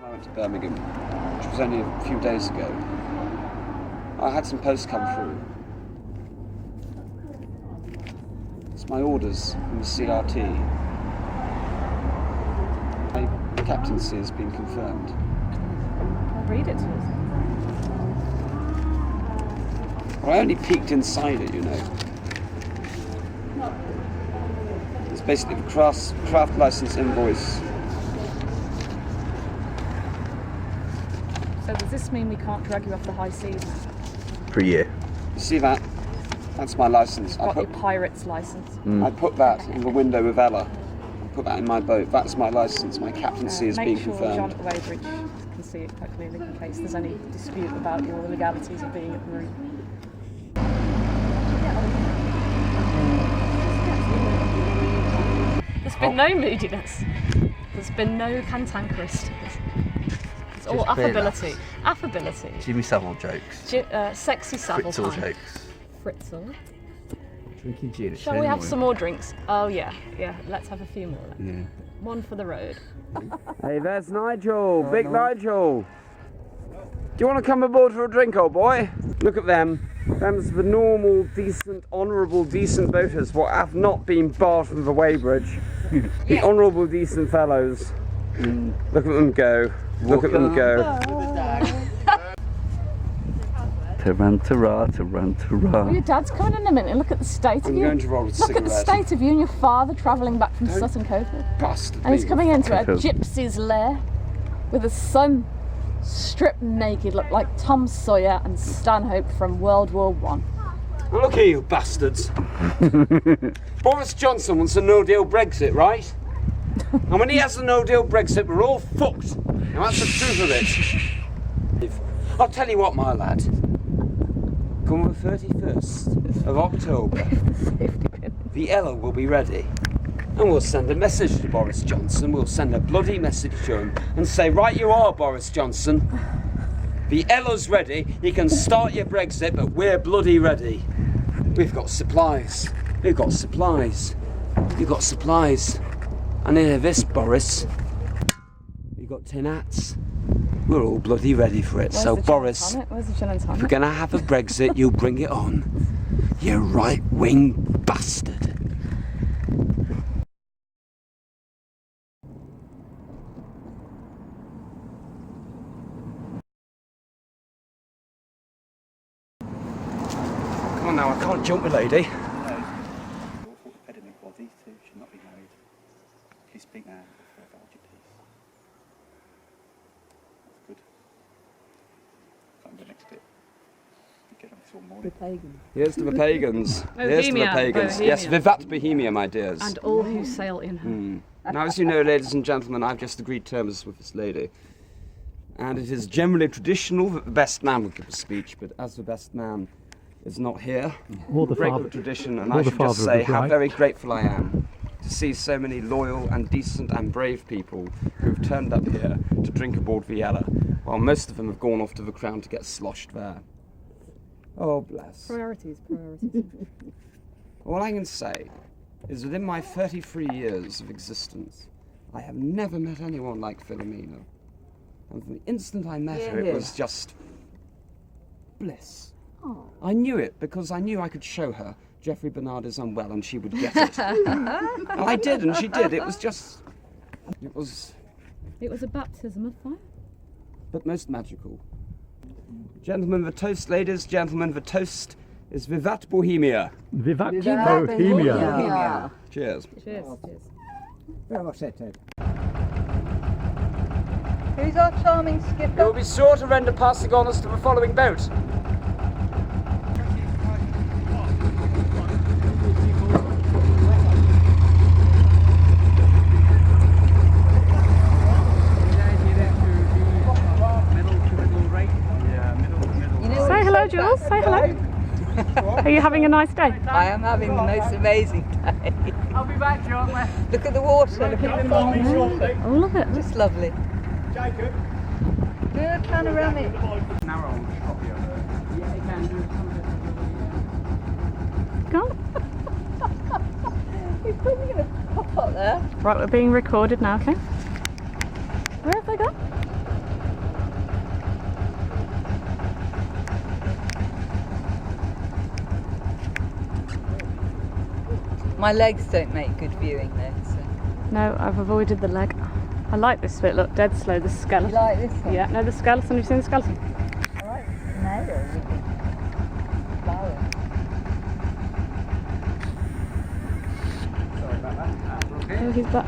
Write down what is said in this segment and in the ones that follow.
I went to Birmingham, which was only a few days ago. I had some posts come through. It's my orders from the CRT. My captaincy has been confirmed. I'll read it to us. Well, I only peeked inside it, you know. It's basically the craft license invoice. So does this mean we can't drag you off the high seas? For a year. You see that? That's my license. Got your pirate's license. I put that in the window with Ella. I put that in my boat. That's my license. My captaincy has been confirmed. Make sure John at the Watery can see it quite clearly in case there's any dispute about your legalities of being at the marina. There's been no moodiness. There's been no cantankerous. It's all affability. Affability. Jimmy Savile jokes. Sexy Savile Fritzl time. jokes. Fritzl. Drinking gin. Shall we have some more drinks? Oh yeah, let's have a few more then. Yeah. One for the road. Hey, there's Nigel. Big Nigel. Do you want to come aboard for a drink, old boy? Look at them. Them's the normal, decent, honourable, decent boaters, what have not been barred from the weighbridge. The honourable, decent fellows. Look at them go. Look at them go. Tarantara, tarantara. Well, your dad's coming in a minute. Look at the state of you. I'm going to roll a Look cigarette. at the state of you and your father travelling back from Sutton Coast. Bastard. And he's coming into a Coco. gypsy's lair with his son stripped naked, look like Tom Sawyer and Stanhope from World War I. Look here, you bastards. Boris Johnson wants a no-deal Brexit, right? And when he has a no-deal Brexit, we're all fucked. Now that's the truth of it. I'll tell you what, my lad. Come on the 31st of October, the Ella will be ready. And we'll send a message to Boris Johnson. We'll send a bloody message to him and say, right you are, Boris Johnson. The Ella's ready. You can start your Brexit, but we're bloody ready. We've got supplies. We've got supplies. We've got supplies. And hear this, Boris. We've got tin hats. We're all bloody ready for it. Where's so, the Boris, Where's the gin and if tonic? we're going to have a Brexit, you bring it on. You right-wing bastard. Come on now, I can't jump, my lady. Pedant body too, should not be married. Please speak now for a vulture, please. That's good. Can't go next bit. Get on this all morning. The pagans. Here's to the pagans. Here's to the Bohemia, pagans. Bohemia. Yes, vivat Bohemia, my dears. And all who sail in her. Now, as you know, ladies and gentlemen, I've just agreed terms with this lady. And it is generally traditional that the best man would give a speech, but as the best man is not here, Or the break father, with tradition, and or I the should just father of say the how bride. very grateful I am to see so many loyal and decent and brave people who've turned up here to drink aboard the Ella, while most of them have gone off to the Crown to get sloshed there. Oh, bless. Priorities. All I can say is that in my 33 years of existence, I have never met anyone like Philomena. And from the instant I met her, it was just bliss. Oh. I knew it because I knew I could show her Geoffrey Bernard is unwell and she would get it. And I did, and she did. It was It was a baptism of fire. but most magical. Gentlemen, the toast, ladies, gentlemen, the toast is Vivat Bohemia. Vivat Bohemia. Cheers. Cheers. Very well said, Ted. Who's our charming You skipper? will be sure to render passing honours to the following boat. Say hello, Jules. Say hello. Are you having a nice day? I am having the most amazing day. I'll be back, John. Look at the water, look at the water. All of it. Just lovely. Jacob. Do a panoramic. Narrow copy of it. Yeah, you can do Go on. He's probably going to pop up there. Right, we're being recorded now, okay? Where have they gone? My legs don't make good viewing though. So. No, I've avoided the leg. I like this bit, look, dead slow, the skeleton. You like this one? Yeah, no, the skeleton, have you seen the skeleton? Alright, nail with the flower. Sorry about that. Okay. Oh, he's back.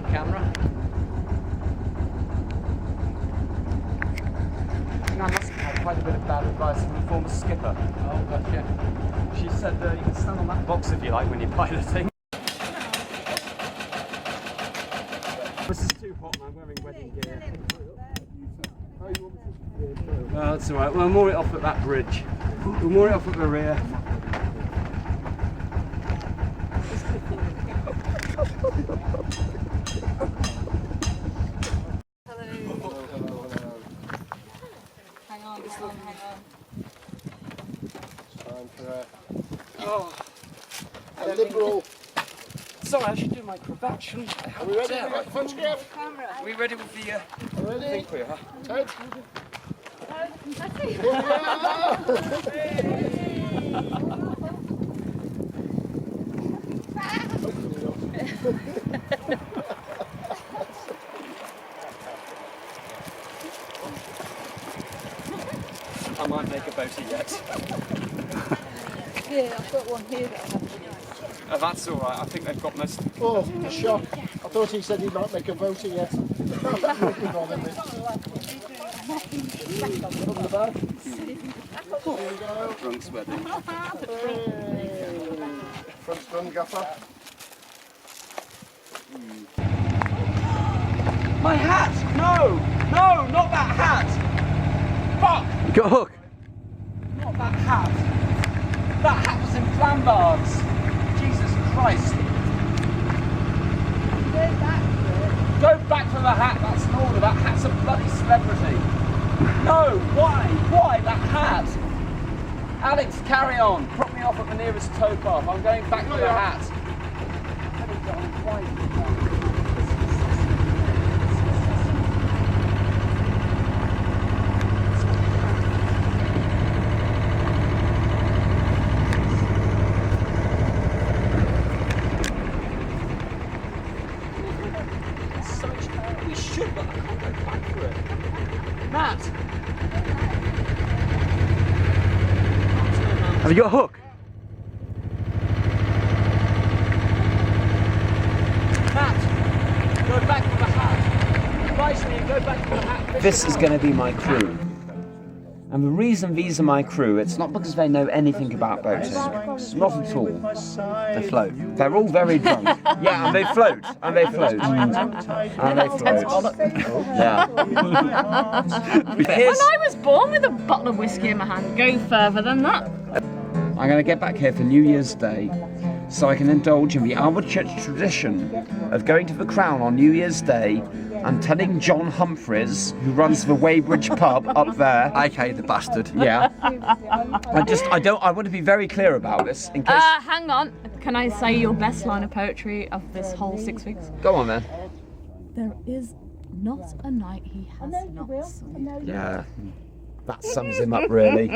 Camera. I must have had quite a bit of bad advice from the former skipper. Oh, gotcha. She said you can stand on that box if you like when you're piloting. This is too hot and I'm wearing wedding gear. Well, that's alright. We'll moor it off at that bridge. We'll moor it off at the rear. Hang on, hang on. Time for a liberal. Sorry, I should do my cravat, shouldn't I? Are we ready? Right, photograph. Are we ready with the? Ready? I think we are. Ted. I might make a boaty yet. Yeah, I've got one here that I have to use. Oh, that's all right. I think they've got most. Oh, a shock. I thought he said he might make a voting yet. Drunk's wedding. Front's done, gaffer. My hat! No! No, not that hat! Fuck! You got a hook? Not that hat! That hat was in Flambards! Jesus Christ! Go back to the hat, that's an order. That hat's a bloody celebrity. No, why? Why that hat? Alex, carry on. Prop me off at the nearest tow path. I'm going back to the hat. We should, but I can't go back for it. Matt! Have you got a hook? Matt! Go back to the hat! Advise me, go back to the hat. This is going to be my crew. And the reason these are my crew, it's not because they know anything about boating. Not at all. They float. They're all very drunk. Yeah, and they float. And they float. And they float. Yeah. When I was born with a bottle of whiskey in my hand, go further than that. I'm going to get back here for New Year's Day so I can indulge in the Alvechurch tradition of going to the Crown on New Year's Day and telling John Humphreys, who runs the Weybridge pub up there. Okay, the bastard. Yeah. I want to be very clear about this in case. Hang on. Can I say your best line of poetry of this whole 6 weeks? Go on then. There is not a night he has not sung. Yeah. That sums him up really.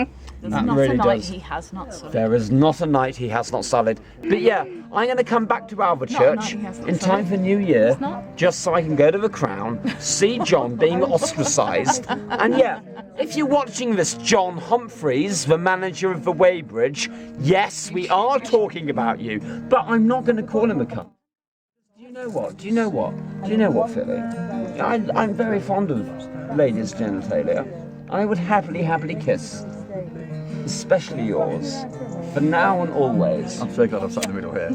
There's That not really a night does. he has not sung. There is not a night he has not sullied. But yeah, I'm going to come back to Not a night Alvechurch he has not in time sullied. for New Year, It's not. just so I can go to the Crown, see John being ostracised. And yeah, if you're watching this, John Humphreys, the manager of the Weybridge, yes, we are talking about you, but I'm not going to call him a cunt. Do you know what? Do you know what? Do you know what, Philly? I'm very fond of ladies' genitalia. I would happily kiss, especially yours, for now and always. I'm so glad I'm sat in the middle here.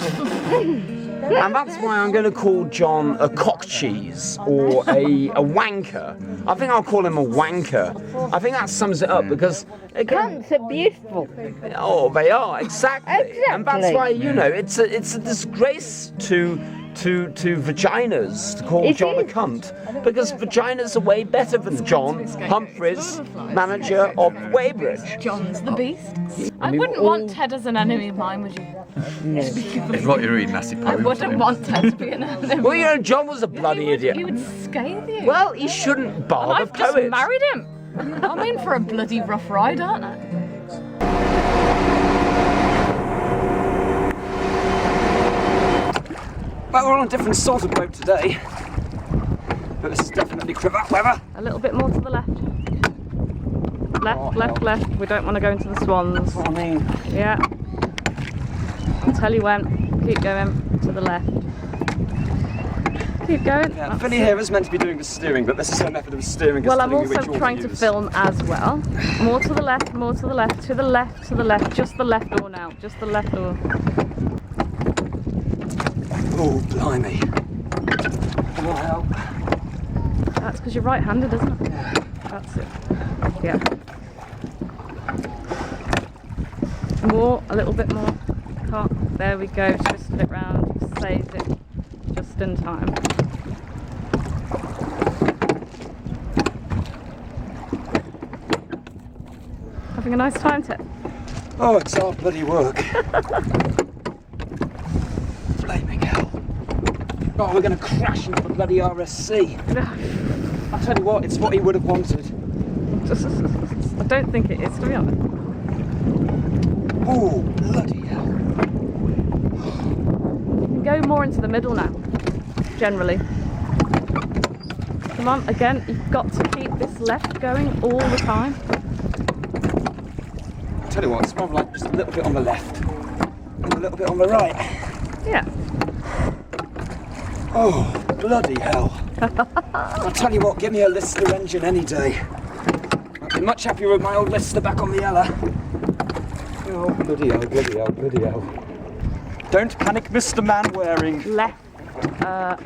And that's why I'm going to call John a cock cheese or a wanker. I think I'll call him a wanker. I think that sums it up because again, Cunts are beautiful. oh, they are exactly, and that's Exactly. why it's a disgrace to vaginas to call It John a is. cunt, because vaginas are way better than John Humphreys, manager of Weybridge. John's the beast. I mean, wouldn't all- want Ted as an enemy of mine, would you? It's what you're reading, nasty I poems. wouldn't want Ted to be an enemy. Well, you know, John was a bloody idiot. He would scathe you. Well, he shouldn't and bother I've just poets. married him. I'm in for a bloody rough ride, aren't I? Well, we're on a different sort of boat today. But this is definitely cravat weather. A little bit more to the left. Left, Oh, left, hell. left. We don't want to go into the swans. I mean, Yeah. I'll tell you when. Keep going to the left. Keep going. yeah, That's Finny it. here is meant to be doing the steering, but this is her method of steering. Is Well, I'm telling you which also oar trying to use. film as well. More to the left, more to the left, to the left, to the left. Just the left oar now. Just the left oar. Oh, blimey. Oh, hell. That's because you're right-handed, isn't it? That's it. Yeah. More, a little bit more. Can't. There we go. Twisted it round. Saved it just in time. Having a nice time, Ted? Oh, it's our bloody work. Flaming hell. Oh, we're going to crash into the bloody RSC. I tell you what, it's what he would have wanted. I don't think it is, to be honest. Oh, bloody hell. You can go more into the middle now, generally. Come on, again, you've got to keep this left going all the time. I tell you what, it's more like just a little bit on the left and a little bit on the right. Yeah. Oh, bloody hell. I'll tell you what, give me a Lister engine any day. I'd be much happier with my old Lister back on the Ella. Oh, bloody hell, bloody hell, bloody hell. Don't panic, Mr. Man Wearing. Left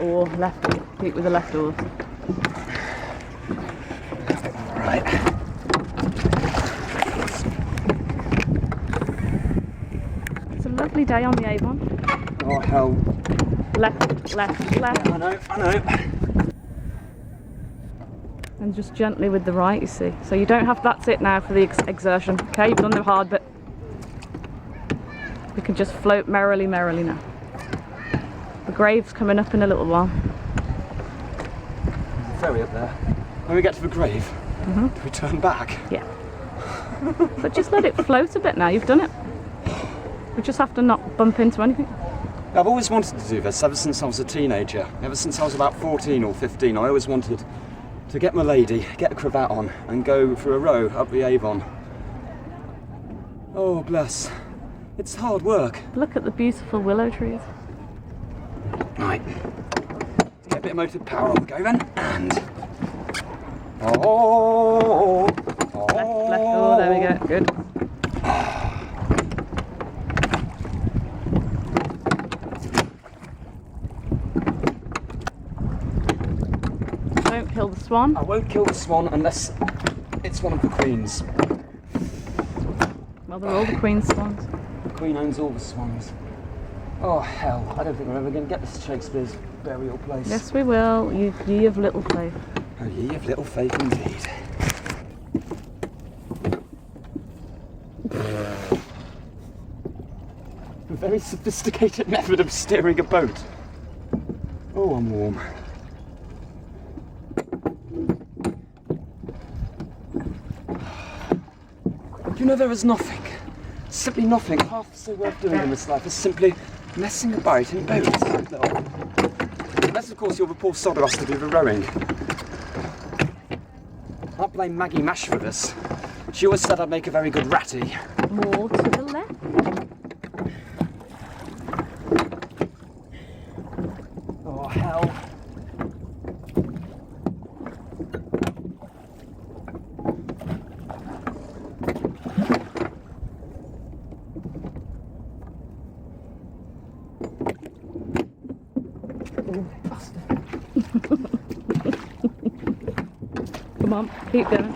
or left. Keep with the left oar. Right. It's a lovely day on the Avon. Oh, hell. Left, left, left. I know. And just gently with the right, you see. So you don't have, that's it now for the exertion. Okay, you've done the hard bit. You can just float merrily, merrily now. The grave's coming up in a little while. Ferry up there. When we get to the grave, do we turn back? Yeah. But just let it float a bit now, you've done it. We just have to not bump into anything. I've always wanted to do this ever since I was a teenager. Ever since I was about 14 or 15, I always wanted to get my lady, get a cravat on, and go for a row up the Avon. Oh, bless. It's hard work. Look at the beautiful willow trees. Right. Let's get a bit of motive power on the go then. And. Oh. Left, oh, there we go, good. Don't kill the swan. I won't kill the swan unless it's one of the queens. Well, they're all the queen's swans. The queen owns all the swans. Oh, hell. I don't think we're ever going to get this Shakespeare's burial place. Yes, we will. Ye of little faith. Oh, ye of little faith indeed. A very sophisticated method of steering a boat. Oh, I'm warm. You know, there is nothing, simply nothing half so worth doing in this life as simply messing about in boats. Unless, of course, you're the poor sod who has to do the rowing. I blame Maggie Mash for this. She always said I'd make a very good ratty. More to the left. Oh, hell. on, keep going.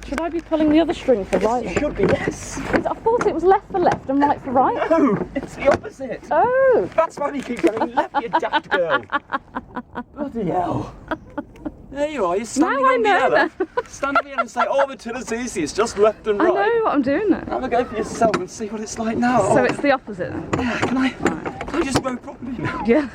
Should I be pulling the other string for right? It should be, yes. I thought it was left for left and right for right. No, it's the opposite. Oh. That's why you keep going left, you daft girl. Bloody hell. There you are, you're standing Now I on the know other. Stand on the other and say, oh, Matilda's easy, it's just left and right. I know what I'm doing now. Have a go for yourself and see what it's like now. So it's the opposite then? Yeah, can I just row properly now? Yeah.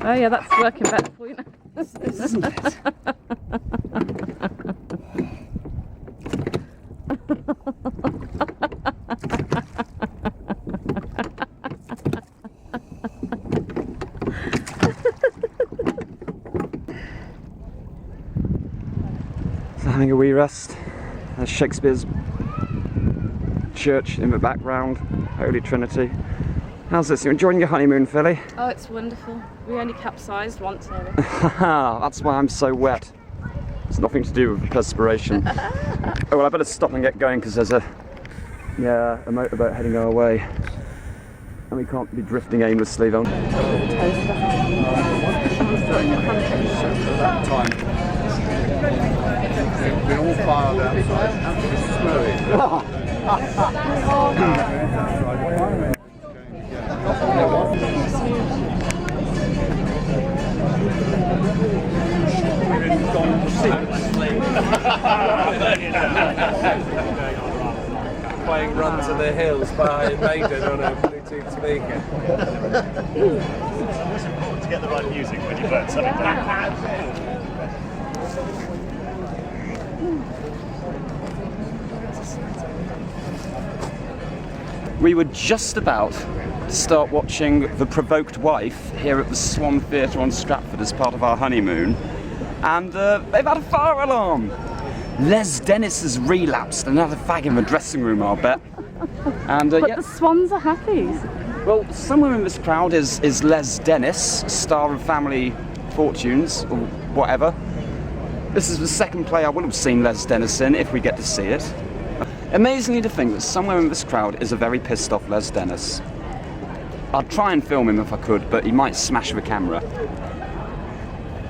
Oh yeah, that's working better for you now. This isn't it? So having a wee rest. There's Shakespeare's church in the background, Holy Trinity. How's this? You enjoying your honeymoon, Philly? Oh, it's wonderful. We only capsized once nearly. That's why I'm so wet. It's nothing to do with perspiration. Oh well, I better stop and get going because there's a motorboat heading our way, and we can't be drifting aimlessly. Though. We all filed outside. Playing Run to the Hills by Maiden on a Bluetooth speaker. To get the right music when you burn something down. We were just about to start watching The Provoked Wife here at the Swan Theatre on Stratford as part of our honeymoon, and they've had a fire alarm. Les Dennis has relapsed, another fag in the dressing room, I'll bet. And But yeah, the swans are happy. well, somewhere in this crowd is Les Dennis, star of Family Fortunes or whatever. This is the second play I would have seen Les Dennis in if we get to see it. Amazingly to think that somewhere in this crowd is a very pissed off Les Dennis. I'd try and film him if I could, but he might smash the camera.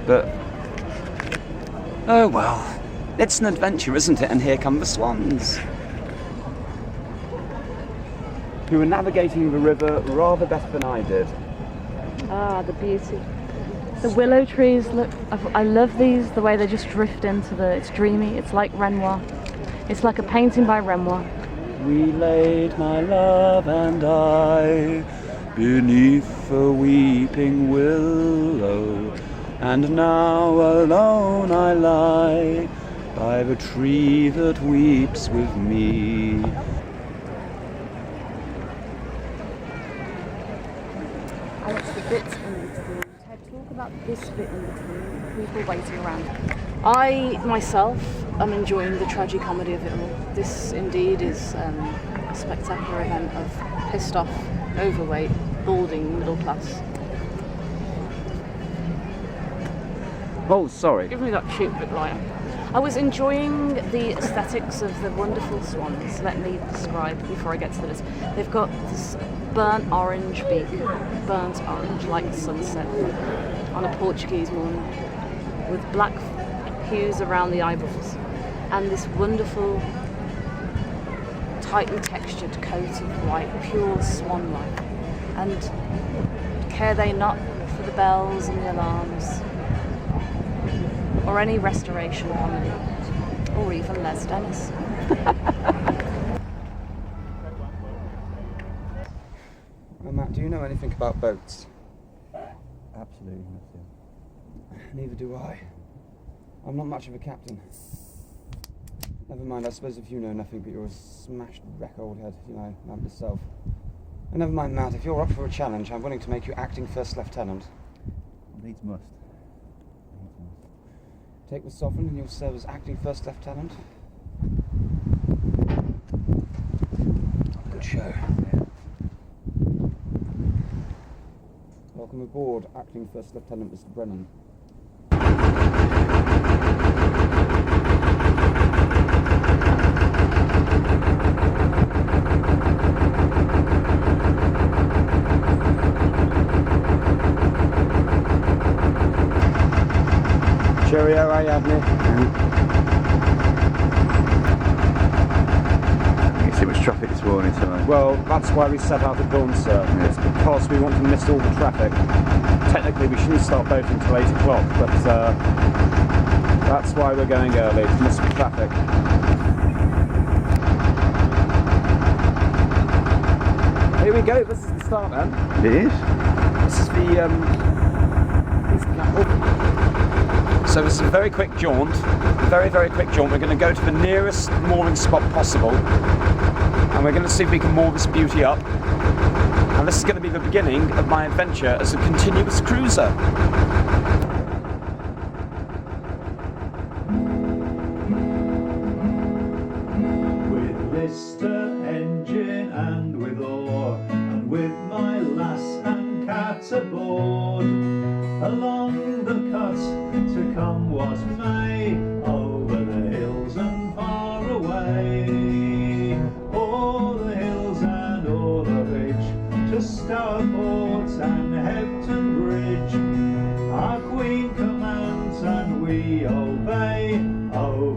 But oh well, it's an adventure, isn't it? And here come the swans, who are navigating the river rather better than I did. Ah, the beauty. The willow trees, look, I love these, the way they just drift into it's dreamy, it's like Renoir. It's like a painting by Renoir. We laid my love and I beneath a weeping willow, and now alone I lie by the tree that weeps with me. Alex, the bits in between. Ted, talk about this bit in between. People waiting around. I myself am enjoying the tragicomedy of it all. This indeed is a spectacular event of pissed off, overweight, balding middle class. Oh, sorry. Give me that cheap bit lighter. I was enjoying the aesthetics of the wonderful swans. Let me describe before I get to the list. They've got this burnt orange beak, burnt orange like sunset on a Portuguese morning, with black hues around the eyeballs, and this wonderful, tightly textured coat of white, pure swan-like. And care they not for the bells and the alarms, or any restoration comedy, or even Les Dennis. Well, Matt, do you know anything about boats? Absolutely nothing. Neither do I. I'm not much of a captain. Never mind, I suppose if you know nothing, but you're a smashed wreck old head, you know, like yourself. And never mind, Matt, if you're up for a challenge, I'm willing to make you acting first lieutenant. Needs must. Take the sovereign and you'll serve as acting first lieutenant. Good show. Welcome aboard, acting first lieutenant Mr. Brennan. Cheerio, Ariadne. You see much traffic this morning tonight. Well, that's why we set out at dawn, sir. It's because we want to miss all the traffic. Technically, we shouldn't start boating until 8 o'clock, but that's why we're going early, to miss the traffic. Here we go, this is the start, man. It is? This is the, So this is a very quick jaunt, very quick jaunt. We're going to go to the nearest mooring spot possible, and we're going to see if we can moor this beauty up. And this is going to be the beginning of my adventure as a continuous cruiser. With lister, engine and with oar, and with my lass and cat aboard, along the cut to come what may, over the hills and far away, o'er the hills and o'er the ridge, to Stratford and Hepton Bridge. Our Queen commands and we obey, over